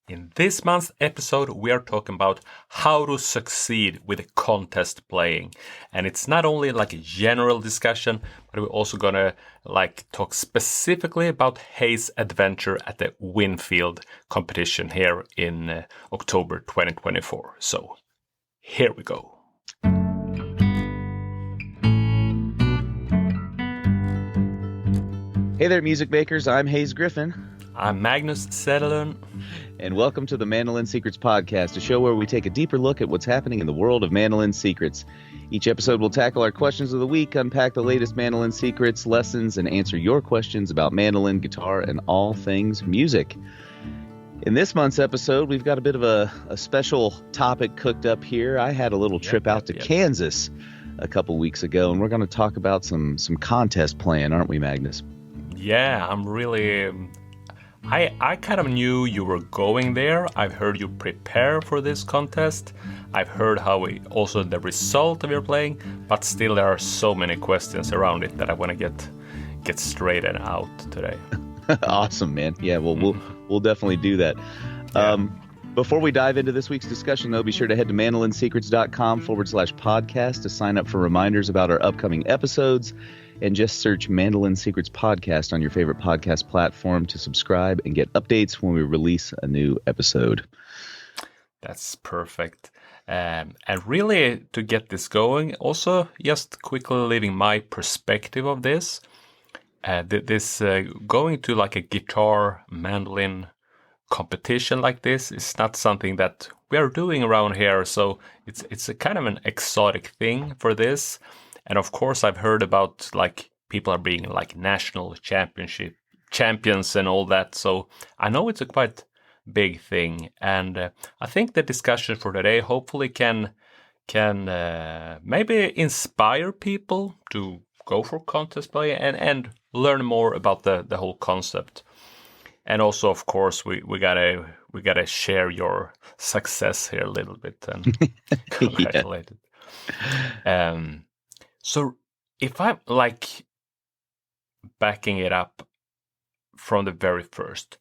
In this month's episode, we are talking about how to succeed with contest playing. And it's not only like a general discussion, but we're also gonna talk specifically about Hayes' adventure at the Winfield competition here in October 2024. So here we go. Hey there, music makers. I'm Hayes Griffin. I'm Magnus Zetterlund. And welcome to the Mandolin Secrets Podcast, a show where we take a deeper look at what's happening in the world of mandolin secrets. Each episode will tackle our questions of the week, unpack the latest mandolin secrets, lessons, and answer your questions about mandolin, guitar, and all things music. In this month's episode, we've got a bit of a special topic cooked up here. I had a little trip out to Kansas a couple weeks ago, and we're going to talk about some contest playing, aren't we, Magnus? Yeah, I'm really... I kind of knew you were going there. I've heard you prepare for this contest. I've heard also the result of your playing, but still there are so many questions around it that I want to get straightened out today. Awesome, man. Yeah, well, we'll definitely do that. Yeah. Before we dive into this week's discussion, though, be sure to head to mandolinsecrets.com/podcast to sign up for reminders about our upcoming episodes. And just search Mandolin Secrets Podcast on your favorite podcast platform to subscribe and get updates when we release a new episode. That's perfect. And really, to get this going, also just quickly leaving my perspective of this. Going to like a guitar mandolin competition like this is not something that we are doing around here. So it's a kind of an exotic thing for this. And of course, I've heard about people are being national champions and all that. So I know it's a quite big thing. And I think the discussion for today hopefully can maybe inspire people to go for contest play and learn more about the whole concept. And also, of course, we gotta share your success here a little bit and congratulate it. So if I'm backing it up from the very first,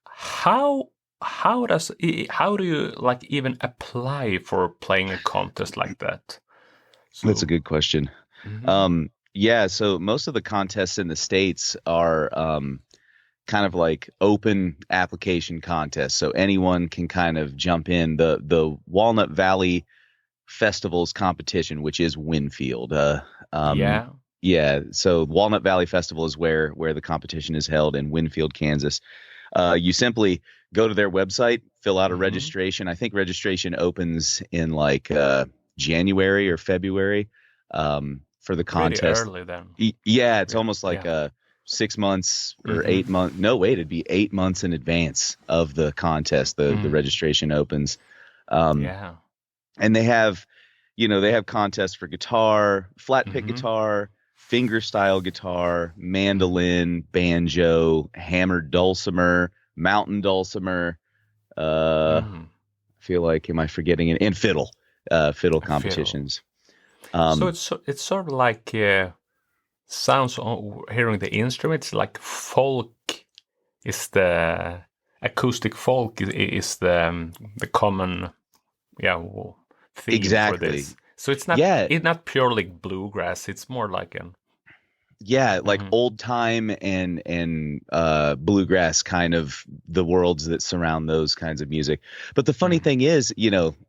how do you even apply for playing a contest like that? So, that's a good question. Mm-hmm. So most of the contests in the States are kind of like open application contests, so anyone can kind of jump in. The Walnut Valley Festival's competition, which is Winfield. So Walnut Valley Festival is where the competition is held in Winfield, Kansas. You simply go to their website, fill out a registration. I think registration opens in January or February for the contest. Pretty early then. It's almost like 6 months or 8 months. No, wait, it'd be 8 months in advance of the contest. The registration opens. And they have contests for guitar, flat pick guitar, fingerstyle guitar, mandolin, banjo, hammered dulcimer, mountain dulcimer. I feel like, am I forgetting it? And fiddle competitions. So it's sort of like sounds hearing the instruments like folk is the acoustic folk is the common theme exactly for this. So it's not purely bluegrass. It's more like old time and bluegrass, kind of the worlds that surround those kinds of music. But the funny thing is,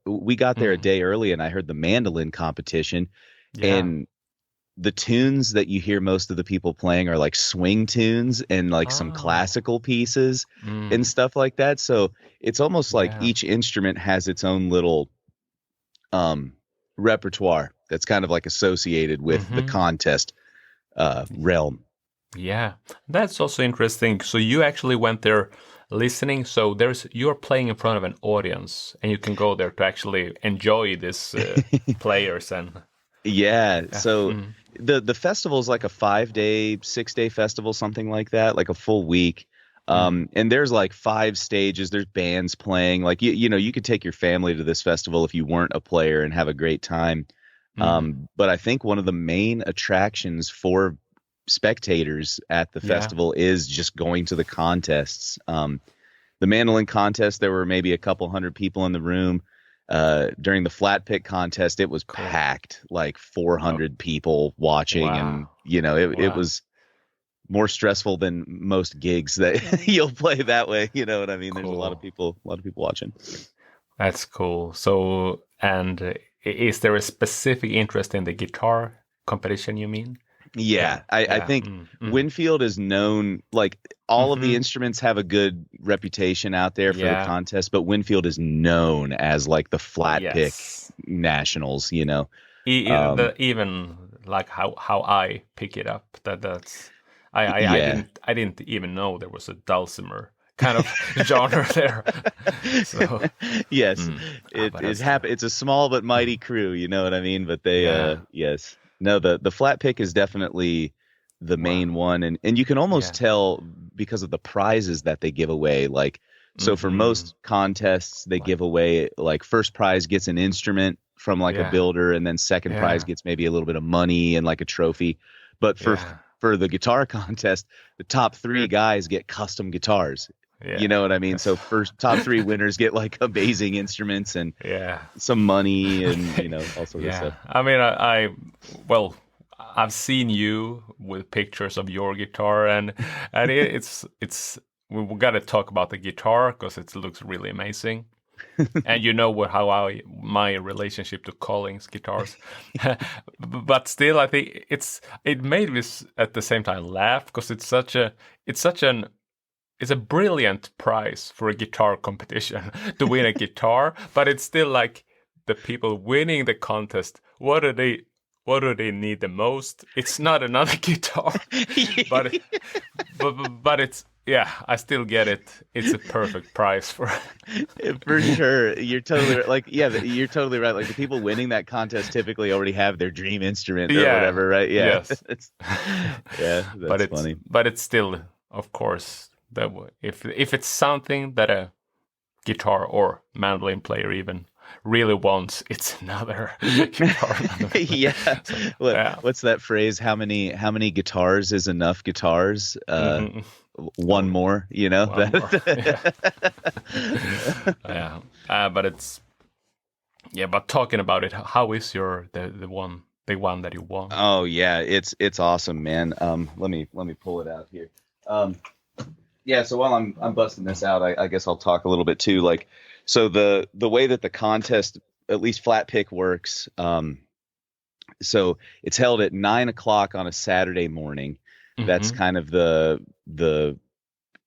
we got there a day early, and I heard the mandolin competition, and the tunes that you hear most of the people playing are like swing tunes and some classical pieces and stuff like that. So it's almost like each instrument has its own little repertoire that's kind of associated with the contest realm. Yeah, that's also interesting. So you actually went there listening. So you're playing in front of an audience, and you can go there to actually enjoy this players and. So the festival is like a 5-day, 6-day festival, something like that, like a full week. And there's 5 stages. There's bands playing. You could take your family to this festival if you weren't a player and have a great time. But I think one of the main attractions for spectators at the festival is just going to the contests. the mandolin contest, there were maybe a couple hundred people in the room. During the flat pick contest, it was packed, like 400 people watching. And, it was more stressful than most gigs that you'll play that way. You know what I mean? There's a lot of people watching. That's cool. So, and is there a specific interest in the guitar competition, you mean? Yeah. I think Winfield is known, like all of the instruments have a good reputation out there for the contest, but Winfield is known as like the flat pick nationals, even like how I pick it up, that's I didn't even know there was a dulcimer kind of genre there. So yes, it's a small but mighty crew, you know what I mean? But they yes. No, the flat pick is definitely the main one, and you can almost tell because of the prizes that they give away. Like, so for most contests, they give away like first prize gets an instrument from like a builder, and then second prize gets maybe a little bit of money and like a trophy. But for the guitar contest, the top 3 guys get custom guitars. Yeah. You know what I mean? So first top 3 winners get like amazing instruments and some money and all sorts of stuff. I mean, I've seen you with pictures of your guitar and it's we got to talk about the guitar because it looks really amazing. And my relationship to Collings guitars, but still I think it made me at the same time laugh because it's a brilliant prize for a guitar competition to win a guitar, but it's still like the people winning the contest. What do they need the most? It's not another guitar, but it's I still get it. It's a perfect prize for sure. You're totally right. Like you're totally right. Like the people winning that contest typically already have their dream instrument or whatever, right? Yeah, yes. That's funny. But it's still, of course. If it's something that a guitar or mandolin player even really wants, it's another guitar. What's that phrase? How many guitars is enough guitars? One more, One more. But it's but talking about it, how is the one that you won? Oh yeah, it's awesome, man. Let me pull it out here. So while I'm busting this out, I guess I'll talk a little bit too. Like, so the way that the contest, at least flat pick, works. So it's held at 9:00 on a Saturday morning. That's kind of the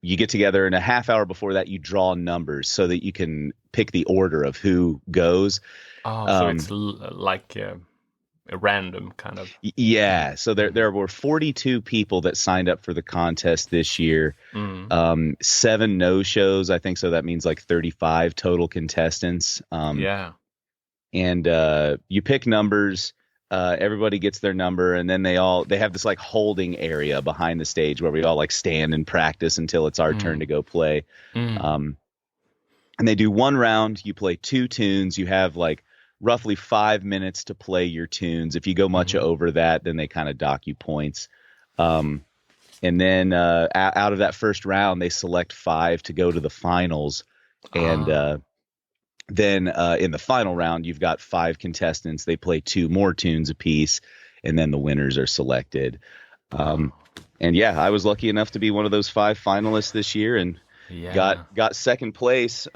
you get together, and a half hour before that you draw numbers so that you can pick the order of who goes. So it's like a random kind of. Yeah. So there were 42 people that signed up for the contest this year. 7 no-shows, I think. So that means like 35 total contestants. And you pick numbers. Everybody gets their number, and then they have this like holding area behind the stage where we all like stand and practice until it's our turn to go play. And they do one round. You play 2 tunes. You have like roughly 5 minutes to play your tunes. If you go much over that, then they kind of dock you points. And then out of that first round, they select 5 to go to the finals. And then in the final round, you've got 5 contestants. They play 2 more tunes apiece, and then the winners are selected. And I was lucky enough to be one of those 5 finalists this year and got second place.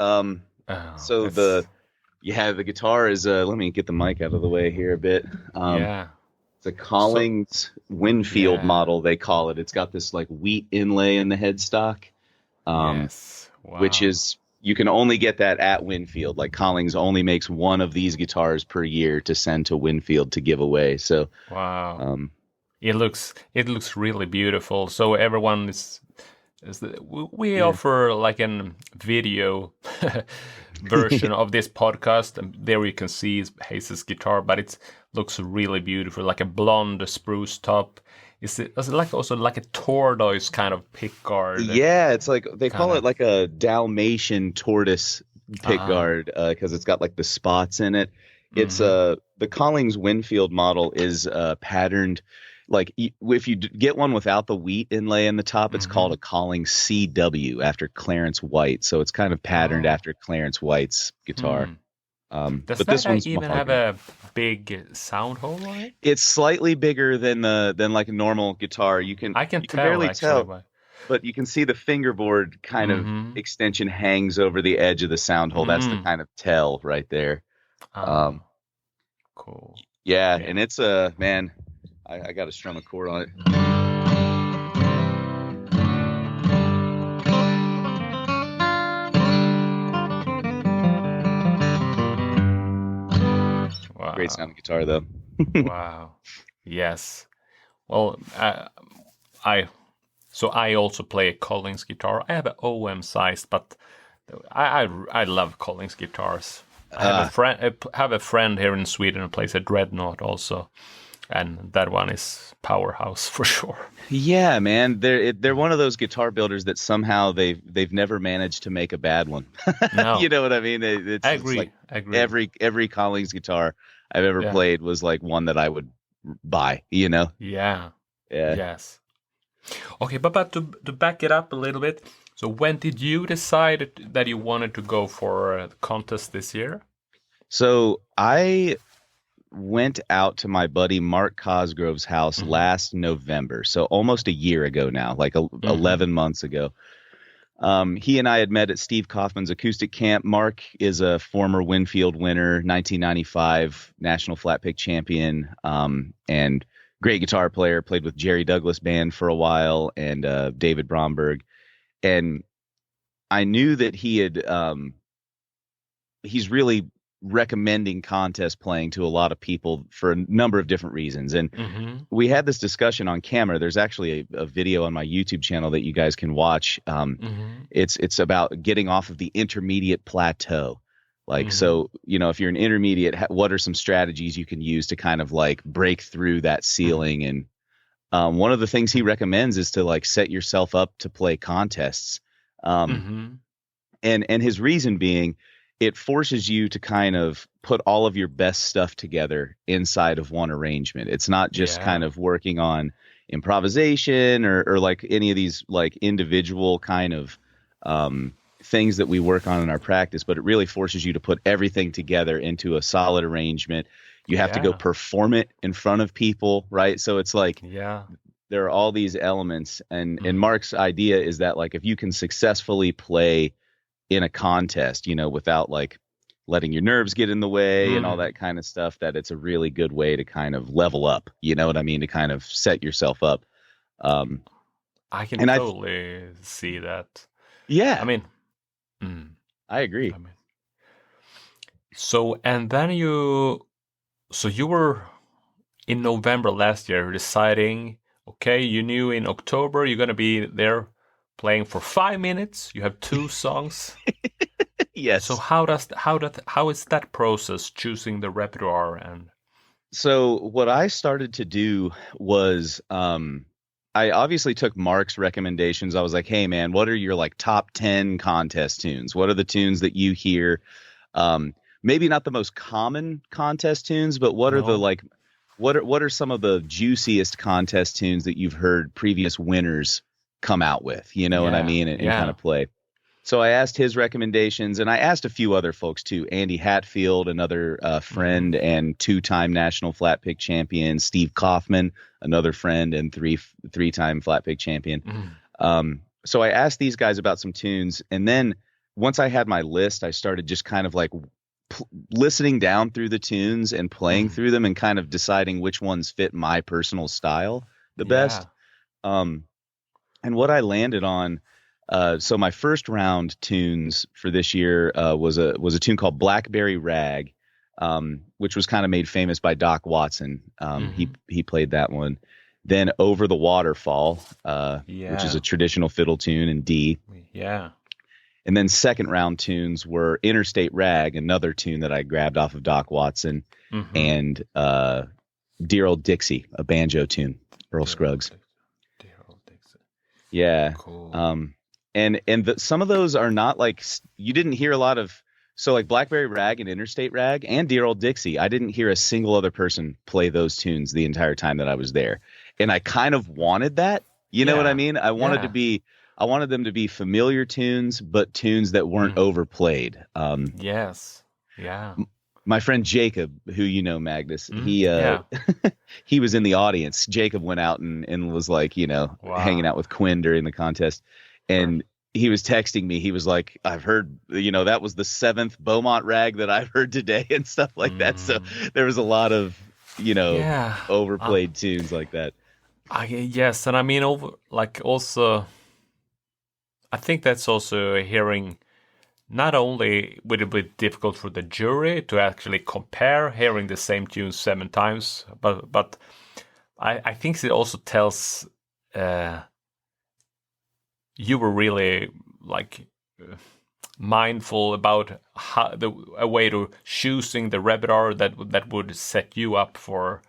The guitar is let me get the mic out of the way here a bit. It's a Collings Winfield model, they call it. It's got this like wheat inlay in the headstock. Which is, you can only get that at Winfield. Like Collings only makes one of these guitars per year to send to Winfield to give away. So it looks really beautiful. So everyone we offer like a video version of this podcast, and there you can see Hayes' guitar, but it looks really beautiful, like a blonde spruce top. Is it also like a tortoise kind of pickguard? Yeah, it's like they call it like a Dalmatian tortoise pickguard because it's got like the spots in it. It's the Collings Winfield model is patterned like if you get one without the wheat inlay in the top, it's called a Collings CW after Clarence White. So it's kind of patterned after Clarence White's guitar. Does but that this one's even have mahogany. a big sound hole on it? It's slightly bigger than like a normal guitar. I can You can tell barely actually. tell, but you can see the fingerboard kind of extension hangs over the edge of the sound hole. That's the kind of tell right there. Cool. Yeah, and it's man, I got to strum a chord on it. Wow. Great sounding guitar though. Wow. Yes. Well, I also play a Collings guitar. I have an OM size, but I love Collings guitars. I have a friend here in Sweden who plays a Dreadnought also, and that one is powerhouse for sure. Yeah, man, they're one of those guitar builders that somehow they've never managed to make a bad one. No. You know what I mean? I agree. It's like every Collings guitar I've ever played was like one that I would buy. You know? Yeah. Yeah. Yes. Okay, but to back it up a little bit, so when did you decide that you wanted to go for the contest this year? So I went out to my buddy Mark Cosgrove's house last November, so almost a year ago now, like 11 months ago. He and I had met at Steve Kaufman's acoustic camp. Mark is a former Winfield winner, 1995 National Flat Pick champion, and great guitar player, played with Jerry Douglas Band for a while, and David Bromberg. And I knew that he's really recommending contest playing to a lot of people for a number of different reasons. And we had this discussion on camera. There's actually a video on my YouTube channel that you guys can watch. It's about getting off of the intermediate plateau. Like, so, you know, if you're an intermediate, what are some strategies you can use to kind of like break through that ceiling? And one of the things he recommends is to like set yourself up to play contests. And his reason being, it forces you to kind of put all of your best stuff together inside of one arrangement. It's not just kind of working on improvisation or like any of these like individual kind of things that we work on in our practice, but it really forces you to put everything together into a solid arrangement. You have to go perform it in front of people, right? So it's like there are all these elements, and Mark's idea is that like if you can successfully play in a contest, you know, without like letting your nerves get in the way and all that kind of stuff, that it's a really good way to kind of level up, you know what I mean? To kind of set yourself up. I can totally see that. Yeah. I mean, I agree. I mean, and then you were in November last year deciding, okay, you knew in October you're going to be there playing for 5 minutes. You have 2 songs. Yes. So how is that process, choosing the repertoire? And so what I started to do was I obviously took Mark's recommendations. I was like, hey man, what are your like top 10 contest tunes? What are the tunes that you hear? Maybe not the most common contest tunes, but what are the like what are some of the juiciest contest tunes that you've heard previous winners come out with, you know what I mean, and kind of play. So I asked his recommendations, and I asked a few other folks too. Andy Hatfield, another friend and 2-time national flat pick champion. Steve Kaufman, another friend and three-time flat pick champion. So I asked these guys about some tunes, and then once I had my list, I started just kind of like listening down through the tunes and playing through them and kind of deciding which ones fit my personal style the best. And what I landed on, so my first round tunes for this year was a tune called Blackberry Rag, which was kind of made famous by Doc Watson. He played that one. Then Over the Waterfall, which is a traditional fiddle tune in D. And then second round tunes were Interstate Rag, another tune that I grabbed off of Doc Watson, and Dear Old Dixie, a banjo tune, Earl Scruggs. Yeah. Cool. And some of those are not like, you didn't hear a lot of, so like Blackberry Rag and Interstate Rag and Dear Old Dixie, I didn't hear a single other person play those tunes the entire time that I was there. And I kind of wanted that. You know what I mean? I wanted them to be familiar tunes, but tunes that weren't overplayed. Yes. Yeah. My friend Jacob, who you know, Magnus, he was in the audience. Jacob went out and was like, hanging out with Quinn during the contest. And he was texting me. He was like, I've heard, that was the 7th Beaumont rag that I've heard today and stuff like that. So there was a lot of, overplayed tunes like that. Yes. And I mean, also, I think that's also hearing. Not only would it be difficult for the jury to actually compare hearing the same tune 7 times, but I think it also tells you were really mindful about a way to choosing the repertoire that would set you up for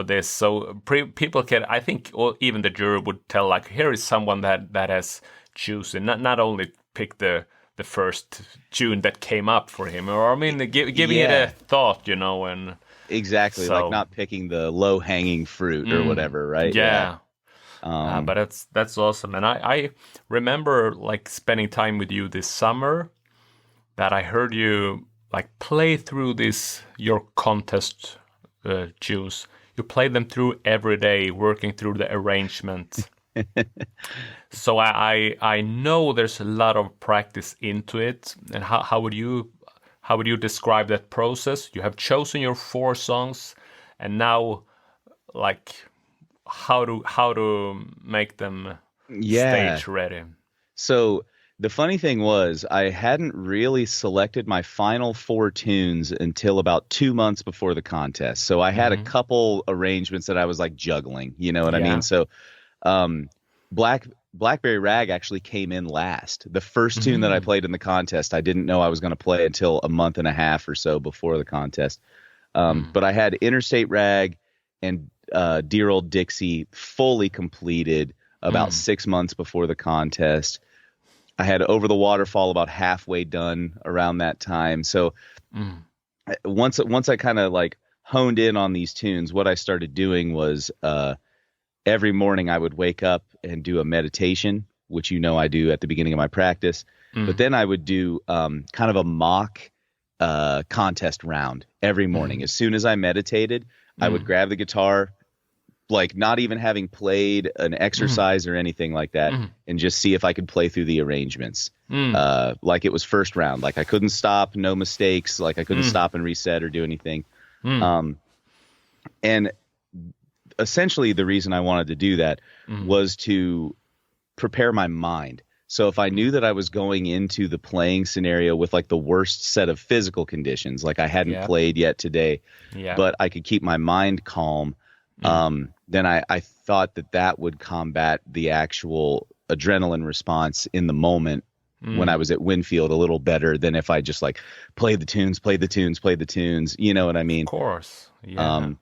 this. So people can, I think, or even the jury would tell here is someone that has chosen not only pick the first tune that came up for him, or I mean, giving it a thought, and exactly not picking the low hanging fruit or whatever, right? Yeah. But that's awesome, and I remember spending time with you this summer. That I heard you play through your contest tunes. You played them through every day, working through the arrangement. So I know there's a lot of practice into it. And how would you describe that process? You have chosen your 4 songs, and now how to make them stage ready. So the funny thing was, I hadn't really selected my final 4 tunes until about 2 months before the contest. So I had a couple arrangements that I was juggling, you know what I mean? So Blackberry Rag actually came in last. The first tune that I played in the contest, I didn't know I was going to play until a month and a half or so before the contest. But I had Interstate Rag and Dear Old Dixie fully completed about 6 months before the contest. I had Over the Waterfall about halfway done around that time. So once I kind of honed in on these tunes, what I started doing was every morning I would wake up and do a meditation, which I do at the beginning of my practice. But then I would do kind of a mock contest round every morning. As soon as I meditated, I would grab the guitar, not even having played an exercise or anything like that, and just see if I could play through the arrangements. Like it was first round. I couldn't stop, no mistakes. I couldn't stop and reset or do anything. And essentially the reason I wanted to do that was to prepare my mind. So if I knew that I was going into the playing scenario with the worst set of physical conditions, I hadn't played yet today, but I could keep my mind calm, then I thought that would combat the actual adrenaline response in the moment when I was at Winfield a little better than if I just play the tunes. You know what I mean? Of course. Yeah.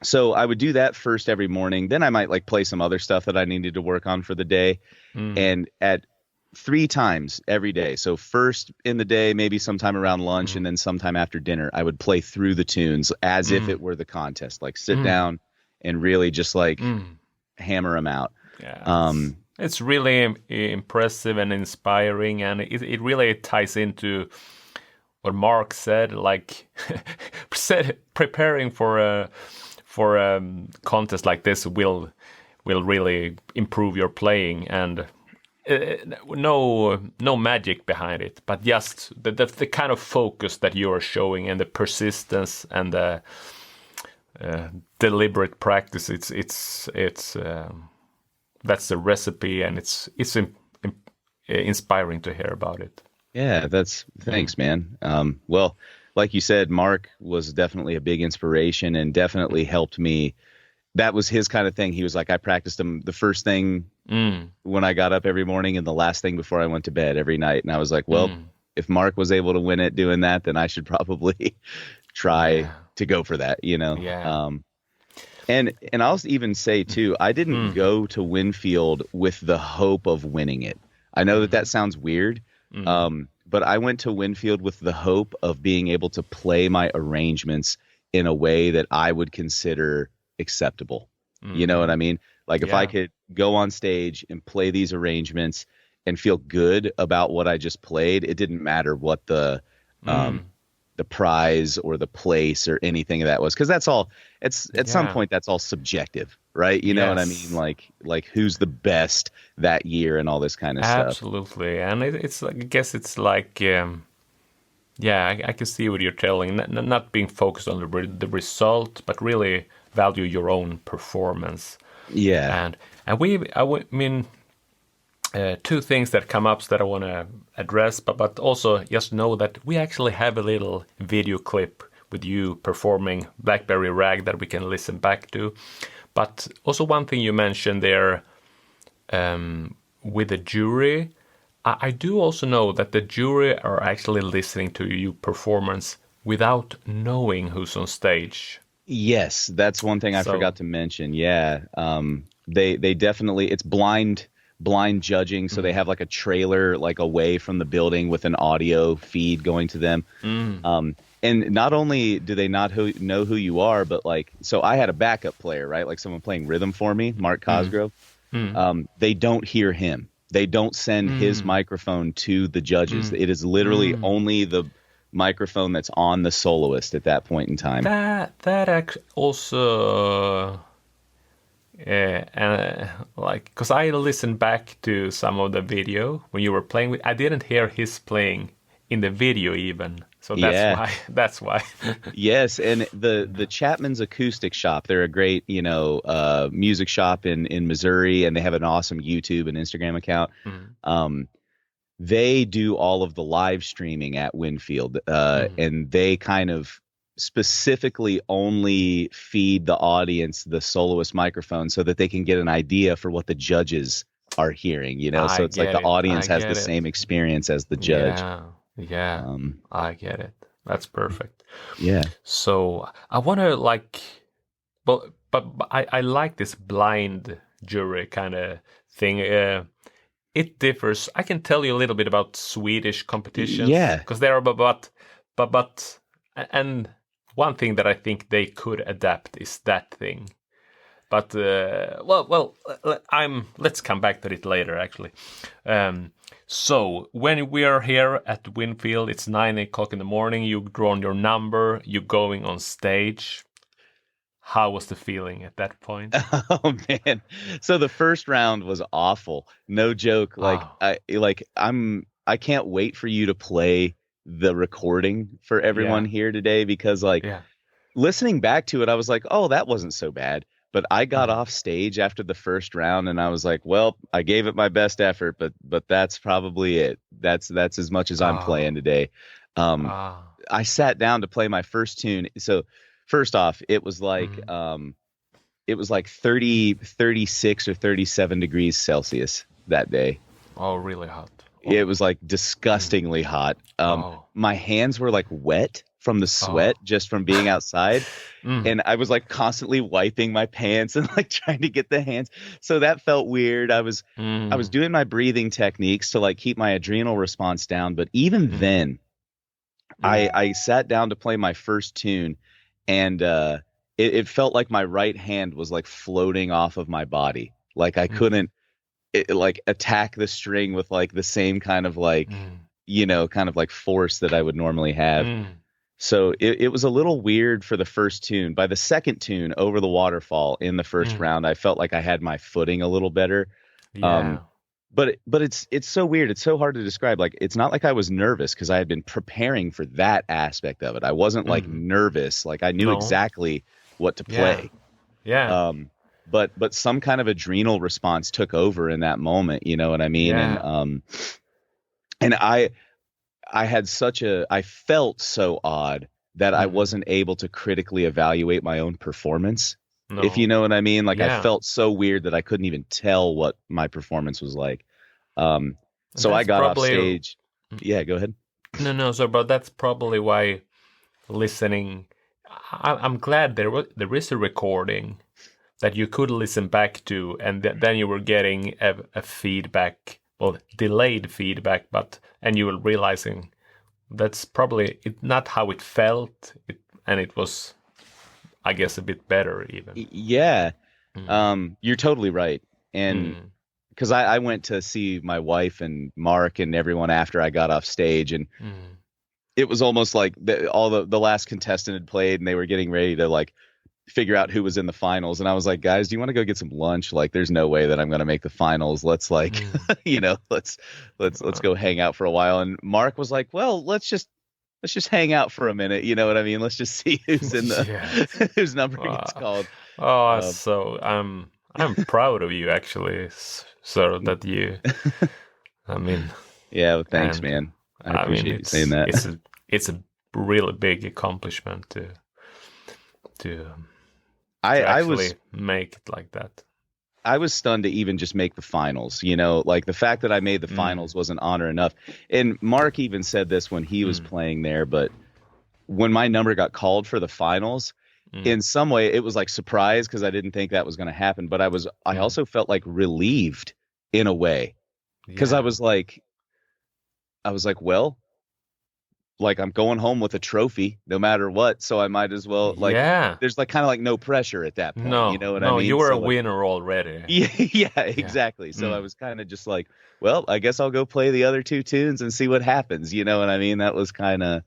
So I would do that first every morning. Then I might play some other stuff that I needed to work on for the day. And at 3 times every day. So first in the day, maybe sometime around lunch, and then sometime after dinner, I would play through the tunes as if it were the contest. Sit down and really just hammer them out. Yeah. It's really impressive and inspiring, and it really ties into what Mark said. Preparing for a contest like this will really improve your playing, and no magic behind it, but just the kind of focus that you are showing, and the persistence and the deliberate practice. It's that's the recipe, and it's inspiring to hear about it. Yeah, thanks, man. Well, like you said, Mark was definitely a big inspiration and definitely helped me. That was his kind of thing. He was I practiced him the first thing when I got up every morning and the last thing before I went to bed every night. And I was like, well, if Mark was able to win it doing that, then I should probably try to go for that, Yeah. And I'll even say too, I didn't go to Winfield with the hope of winning it. I know that sounds weird. But I went to Winfield with the hope of being able to play my arrangements in a way that I would consider acceptable. You know what I mean? Like if I could go on stage and play these arrangements and feel good about what I just played, it didn't matter what the prize or the place or anything of that was, because that's all. It's at some point that's all subjective, right? You know what I mean? Like who's the best that year and all this kind of stuff. Absolutely, and it's I guess it's like I can see what you're telling. Not being focused on the result, but really value your own performance. Yeah, and I mean. Two things that come up that I want to address, but also just know that we actually have a little video clip with you performing Blackberry Rag that we can listen back to. But also one thing you mentioned there with the jury, I do also know that the jury are actually listening to you performance without knowing who's on stage. Yes, that's one thing I forgot to mention. Yeah, they definitely, it's blind judging, so they have like a trailer like away from the building with an audio feed going to them. And not only do they not know who you are, but like, so I had a backup player, right? Like someone playing rhythm for me, Mark Cosgrove. They don't hear him. They don't send his microphone to the judges. It is literally only the microphone that's on the soloist at that point in time. That also... and like, because I listened back to some of the video when you were playing with, I didn't hear his playing in the video even, so that's why. Yes, and the Chapman's Acoustic Shop, they're a great music shop in Missouri, and they have an awesome YouTube and Instagram account. They do all of the live streaming at Winfield, and they kind of specifically only feed the audience the soloist microphone so that they can get an idea for what the judges are hearing, so it's like the audience has the same experience as the judge. I get it. That's perfect. Yeah. So I want to but I like this blind jury kind of thing. It differs. I can tell you a little bit about Swedish competitions. Yeah. Because there are but and one thing that I think they could adapt is that thing. But let's come back to it later, actually. So when we are here at Winfield, it's 9 o'clock in the morning. You've drawn your number. You're going on stage. How was the feeling at that point? Oh man! So the first round was awful. No joke. I can't wait for you to play the recording for everyone here today, because listening back to it, I was like, oh, that wasn't so bad. But I got off stage after the first round and I was like, well, I gave it my best effort, but that's probably it. That's as much as I'm playing today. I sat down to play my first tune. So first off, it was like 36 or 37 degrees Celsius that day. Oh, really hot. It was like disgustingly hot. My hands were like wet from the sweat just from being outside. And I was like constantly wiping my pants and like trying to get the hands. So that felt weird. I was doing my breathing techniques to like keep my adrenal response down. But even then, I sat down to play my first tune, and it felt like my right hand was like floating off of my body. Like I couldn't attack the string with like the same kind of like, kind of like force that I would normally have. So it was a little weird for the first tune. By the second tune, Over the Waterfall, in the first round, I felt like I had my footing a little better. But it's so weird. It's so hard to describe. Like, it's not like I was nervous because I had been preparing for that aspect of it. I wasn't like nervous. Like I knew exactly what to play. But some kind of adrenal response took over in that moment. You know what I mean? And I felt so odd that I wasn't able to critically evaluate my own performance. If you know what I mean? Like I felt so weird that I couldn't even tell what my performance was like. So I got off stage. Yeah, go ahead. No. So, but that's probably why listening. I'm glad there is a recording that you could listen back to, and then you were getting a feedback, well, delayed feedback, and you were realizing that's probably not how it felt, and it was, I guess, a bit better even. Yeah. You're totally right. And Mm. because I went to see my wife and Mark and everyone after I got off stage, and Mm. it was almost like all the last contestant had played and they were getting ready to like figure out who was in the finals. And I was like, guys, do you want to go get some lunch? Like, there's no way that I'm going to make the finals. Let's like, Mm. let's go hang out for a while. And Mark was like, well, let's just hang out for a minute. You know what I mean? Let's just see who's in the, Yeah. whose number gets called. Oh, so I'm proud of you actually, so that you, I mean, yeah, well, thanks, man. I appreciate you saying that. It's a really big accomplishment to I actually make it like that. I was stunned to even just make the finals, you know, like the fact that I made the finals was an honor enough. And Mark even said this when he was playing there, but when my number got called for the finals, in some way it was like surprise because I didn't think that was going to happen. But I also felt like relieved in a way because I was like, well, like I'm going home with a trophy no matter what. So I might as well there's like kind of like no pressure at that point. No, you know what I mean? You were so a winner already. Yeah, exactly. So I was kind of just like, well, I guess I'll go play the other two tunes and see what happens. You know what I mean? That was kind of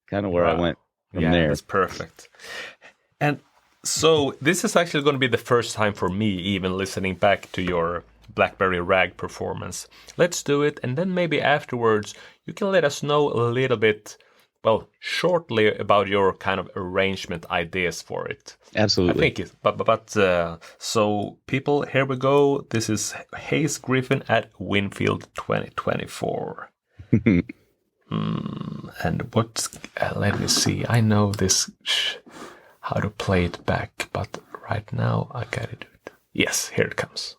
where I went from there. That's perfect. And so this is actually going to be the first time for me even listening back to your Blackberry Rag performance. Let's do it, and then maybe afterwards you can let us know a little bit, well, shortly about your kind of arrangement ideas for it. Absolutely. I think so people, here we go. This is Hayes Griffin at Winfield 2024. And what? Let me see. I know this how to play it back, but right now I gotta do it. Yes, here it comes.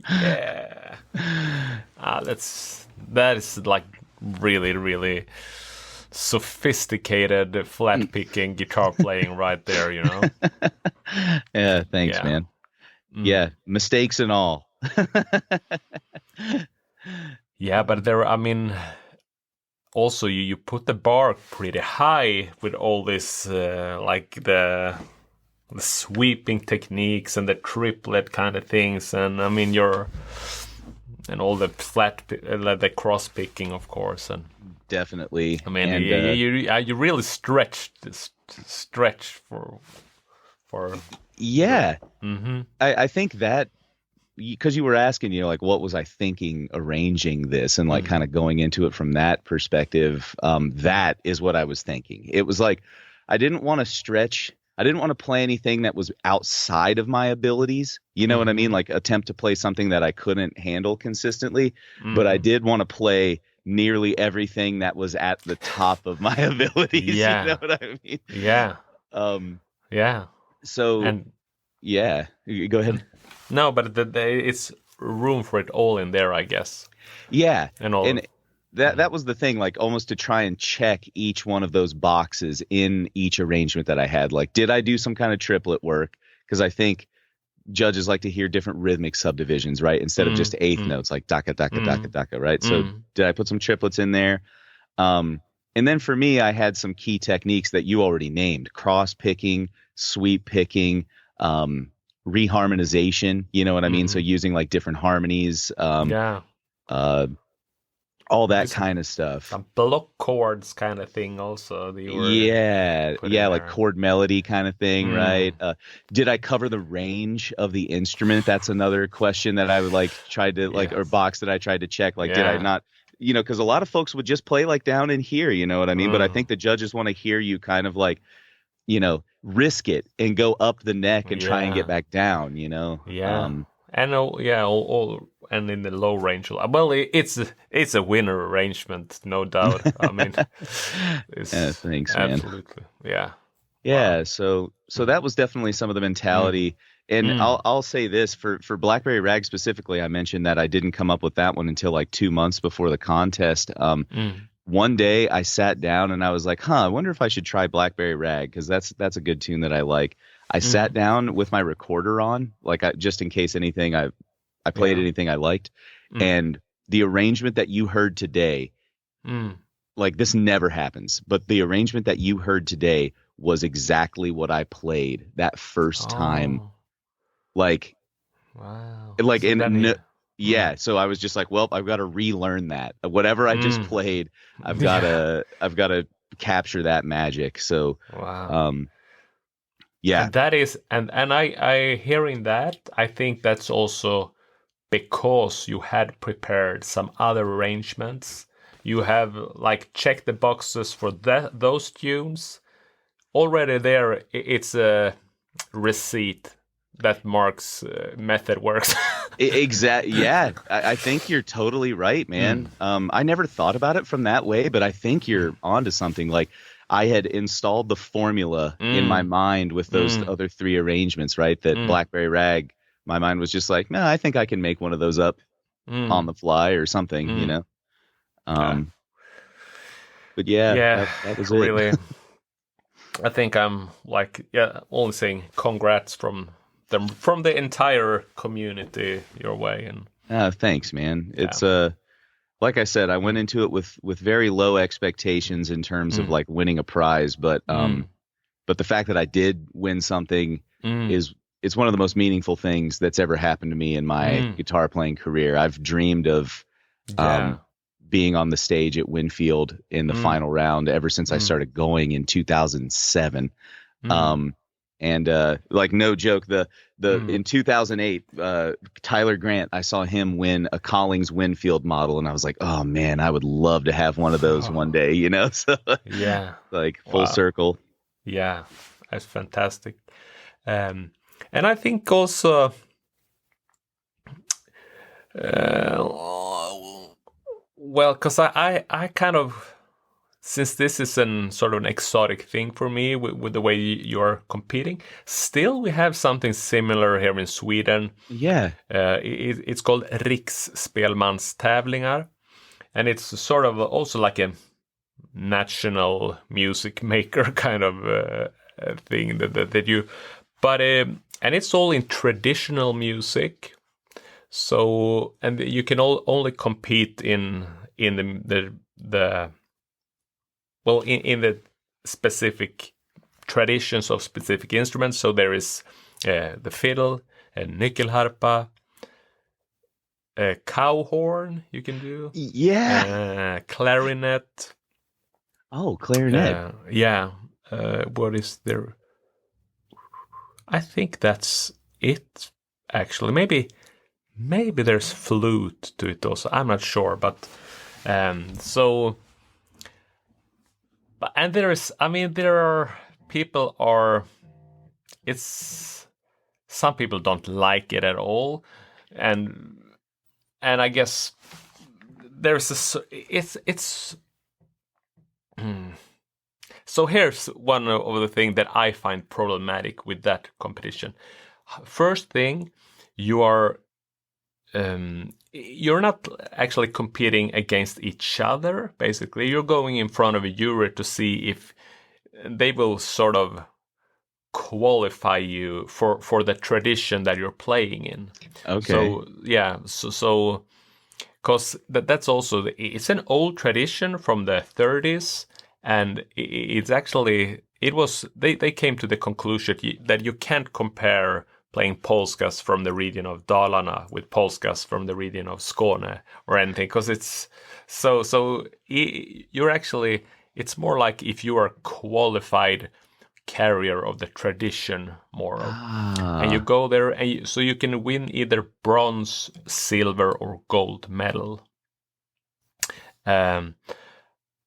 Yeah. That is like really sophisticated flat picking guitar playing right there, you know. Yeah, thanks, man. Yeah, mistakes and all. Yeah, but I mean, also you put the bar pretty high with all this like the sweeping techniques and the triplet kind of things, and I mean and all the the cross picking, of course, and definitely. I mean, and, you really stretch for yeah. Mm-hmm. I think that, because you were asking, like, what was I thinking arranging this, and like kind of going into it from that perspective, that is what I was thinking. It was like, I didn't want to stretch. I didn't want to play anything that was outside of my abilities. You know what I mean? Like attempt to play something that I couldn't handle consistently, but I did want to play nearly everything that was at the top of my abilities. Yeah. You know what I mean? Yeah. Yeah. So, yeah, go ahead. No, but it's room for it all in there, I guess. Yeah. And all. And that was the thing, like almost to try and check each one of those boxes in each arrangement that I had. Like, did I do some kind of triplet work? Because I think judges like to hear different rhythmic subdivisions, right? Instead of just eighth notes, like daka, daka, daka, daka, right? So did I put some triplets in there? And then for me, I had some key techniques that you already named: cross picking, sweep picking, reharmonization. You know what I mean? So using like different harmonies. All that kind of stuff. Some block chords kind of thing also. Like chord melody kind of thing, right? Did I cover the range of the instrument? That's another question that I would like tried to or box that I tried to check. Like, did I not, because a lot of folks would just play like down in here, you know what I mean? But I think the judges want to hear you kind of like, risk it and go up the neck and try and get back down, And and in the low range, well, it's a winner arrangement, no doubt. I mean, thanks, man. Absolutely, yeah. Wow. So that was definitely some of the mentality. And I'll say this for Blackberry Rag specifically, I mentioned that I didn't come up with that one until like 2 months before the contest. One day I sat down and I was like, I wonder if I should try Blackberry Rag, because that's a good tune that I like. I sat down with my recorder on, like just in case anything, I played anything I liked. And the arrangement that you heard today, like this never happens, but the arrangement that you heard today was exactly what I played that first time. Like, wow. Like, so I was just like, well, I've got to relearn that. Whatever I just played, I've got to capture that magic. So, wow. And that is, and I hearing that, I think that's also because you had prepared some other arrangements. You have like checked the boxes for those tunes already. There, it's a receipt that Mark's method works. Exactly. Yeah, I think you're totally right, man. I never thought about it from that way, but I think you're onto something. Like, I had installed the formula in my mind with those other three arrangements, right? That Blackberry Rag, my mind was just like, no, I think I can make one of those up on the fly or something, But that was really. it. I think I'm like, only saying congrats from the entire community your way. And thanks, man. It's like I said, I went into it with very low expectations in terms of like winning a prize, but the fact that I did win something it's one of the most meaningful things that's ever happened to me in my guitar playing career. I've dreamed of being on the stage at Winfield in the final round ever since I started going in 2007. And like, no joke, in 2008, Tyler Grant, I saw him win a Collings Winfield model, and I was like, oh man, I would love to have one of those one day, So like full circle. Yeah, that's fantastic. And I think also, well, because I kind of, since this is sort of an exotic thing for me with the way you're competing, still we have something similar here in Sweden. Yeah. It's called Riksspelmanstävlingar, and it's sort of also like a national music maker kind of thing that you, but and it's all in traditional music. So, and you can only compete in the well, in the specific traditions of specific instruments. So there is the fiddle, nyckelharpa, cow horn you can do. Yeah. Clarinet. Oh, clarinet. Yeah. What is there? I think that's it, actually. Maybe there's flute to it also. I'm not sure, but so. And there are people are. It's some people don't like it at all, and I guess there's it's. So here's one of the things that I find problematic with that competition. First thing, you're not actually competing against each other. Basically, you're going in front of a jury to see if they will sort of qualify you for the tradition that you're playing in. Okay. So yeah, so because that's also it's an old tradition from the 30s. And it's actually, they came to the conclusion that you can't compare playing polskas from the region of Dalarna with polskas from the region of Skåne or anything, because it's so you're actually, it's more like if you are a qualified carrier of the tradition more of, and you go there and so you can win either bronze, silver or gold medal.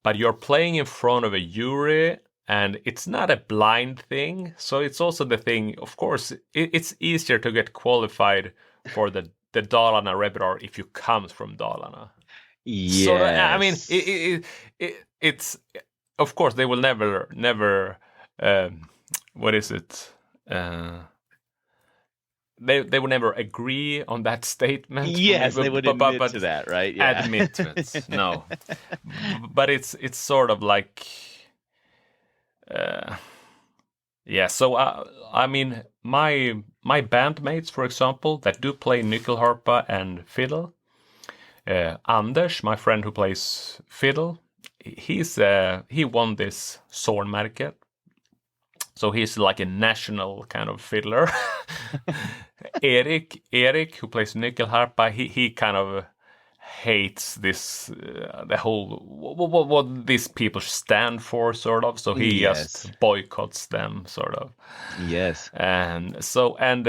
But you're playing in front of a jury, and it's not a blind thing. So it's also the thing, of course, it's easier to get qualified for the Dalarna repertoire if you come from Dalarna. Yes. So, I mean, it's, of course, they will never, what is it? They would never agree on that statement. Yes, they would admit to that, right? Yeah. Admit it, no. But it's sort of like, yeah. So I mean, my bandmates, for example, that do play nyckelharpa and fiddle. Anders, my friend who plays fiddle, he won this Zornmärket. So he's like a national kind of fiddler. Erik, who plays nyckelharpa, he kind of hates this the whole what these people stand for, sort of. So he just boycotts them, sort of. Yes. And so and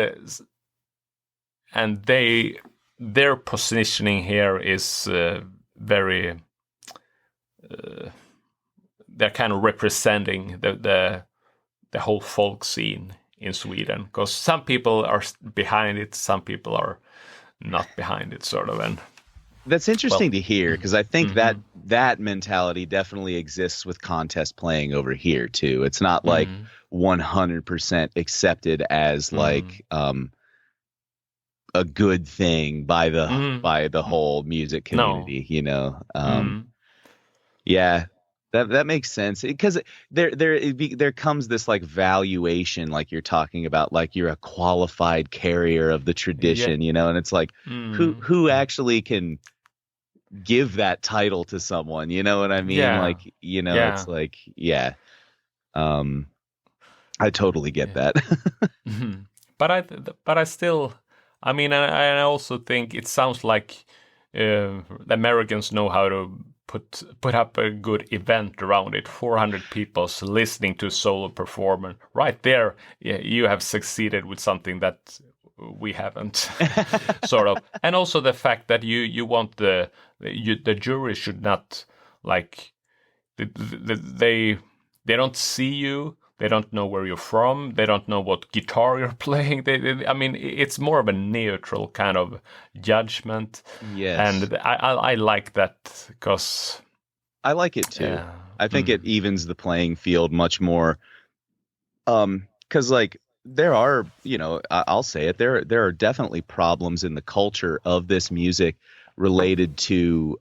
their positioning here is very. They're kind of representing the whole folk scene in Sweden, because some people are behind it, some people are not behind it, sort of. And that's interesting to hear, because I think that mentality definitely exists with contest playing over here too. It's not like 100% accepted as like a good thing by the whole music community, you know. Yeah. That makes sense, because there comes this like valuation, like you're talking about, like you're a qualified carrier of the tradition, you know, and it's like who actually can give that title to someone, you know what I mean? Yeah. Like, you know, it's like, I totally get that. But I still, I mean, I also think it sounds like the Americans know how to put up a good event around it. 400 people listening to solo performer. Right there, you have succeeded with something that we haven't, sort of. And also the fact that you want the jury should not, like, they don't see you. They don't know where you're from. They don't know what guitar you're playing. I mean, it's more of a neutral kind of judgment. Yes. And I like that, because I like it too. I think it evens the playing field much more. Because like there are, you know, I'll say it. There are definitely problems in the culture of this music related to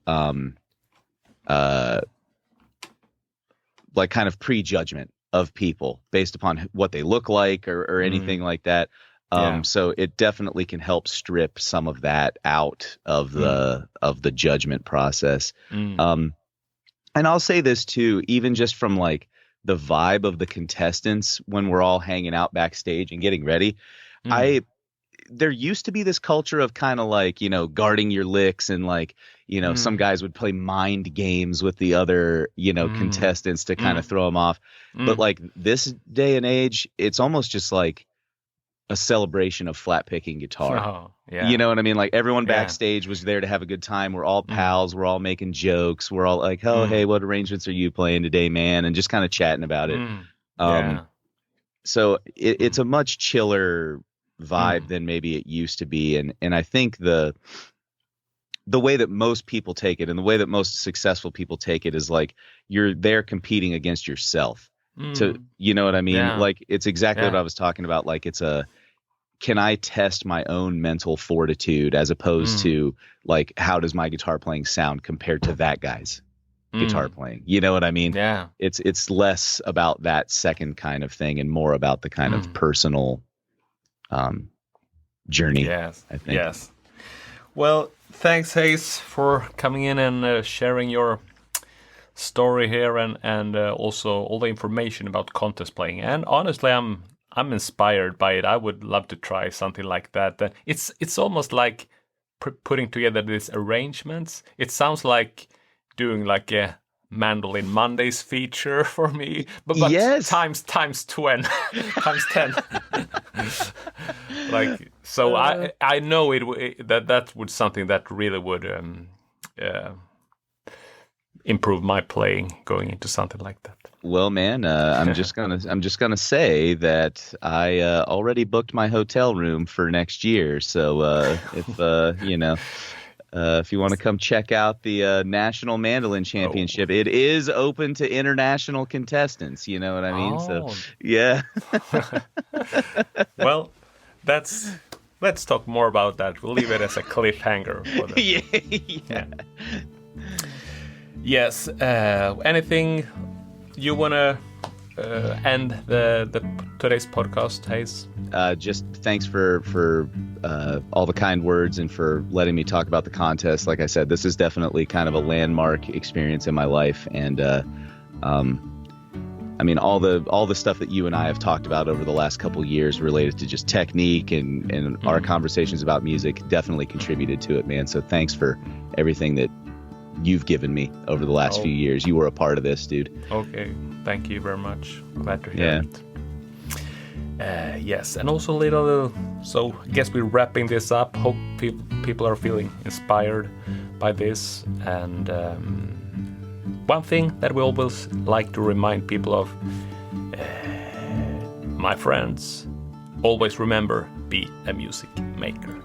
like kind of prejudgment of people based upon what they look like or anything like that. So it definitely can help strip some of that out of the judgment process. And I'll say this too, even just from like the vibe of the contestants when we're all hanging out backstage and getting ready, there used to be this culture of kind of like, you know, guarding your licks and like, you know, some guys would play mind games with the other, you know, contestants to kind of throw them off. But like this day and age, it's almost just like a celebration of flat picking guitar. Oh, yeah. You know what I mean? Like everyone backstage was there to have a good time. We're all pals. We're all making jokes. We're all like, oh, hey, what arrangements are you playing today, man? And just kind of chatting about it. So it's a much chiller vibe than maybe it used to be. And I think the way that most people take it and the way that most successful people take it is like you're there competing against yourself. To, you know what I mean? Yeah. Like it's exactly what I was talking about. Like can I test my own mental fortitude as opposed to like, how does my guitar playing sound compared to that guy's guitar playing? You know what I mean? Yeah. It's less about that second kind of thing and more about the kind of personal journey. Yes. I think. Yes. Well, thanks, Hayes, for coming in and sharing your story here and also all the information about contest playing. And honestly, I'm inspired by it. I would love to try something like that. It's almost like putting together these arrangements. It sounds like doing like a Mandolin Mondays feature for me, but yes. times 20 times 10. Like so, I know that would something that really would improve my playing going into something like that. Well, man, I'm just gonna say that I already booked my hotel room for next year. So if you know, if you want to come check out the National Mandolin Championship, it is open to international contestants. You know what I mean? So yeah. Well, let's talk more about that. We'll leave it as a cliffhanger for them. Yeah. Yes. Anything you wanna end the today's podcast, Hayes? Just thanks for all the kind words and for letting me talk about the contest. Like I said, this is definitely kind of a landmark experience in my life, and I mean all the stuff that you and I have talked about over the last couple years related to just technique and our conversations about music definitely contributed to it, man. So thanks for everything that you've given me over the last few years. You were a part of this, dude. Okay, thank you very much. Glad to hear it. Yes, and also a little. So I guess we're wrapping this up. Hope people are feeling inspired by this. And one thing that we always like to remind people of, my friends, always remember: be a music maker.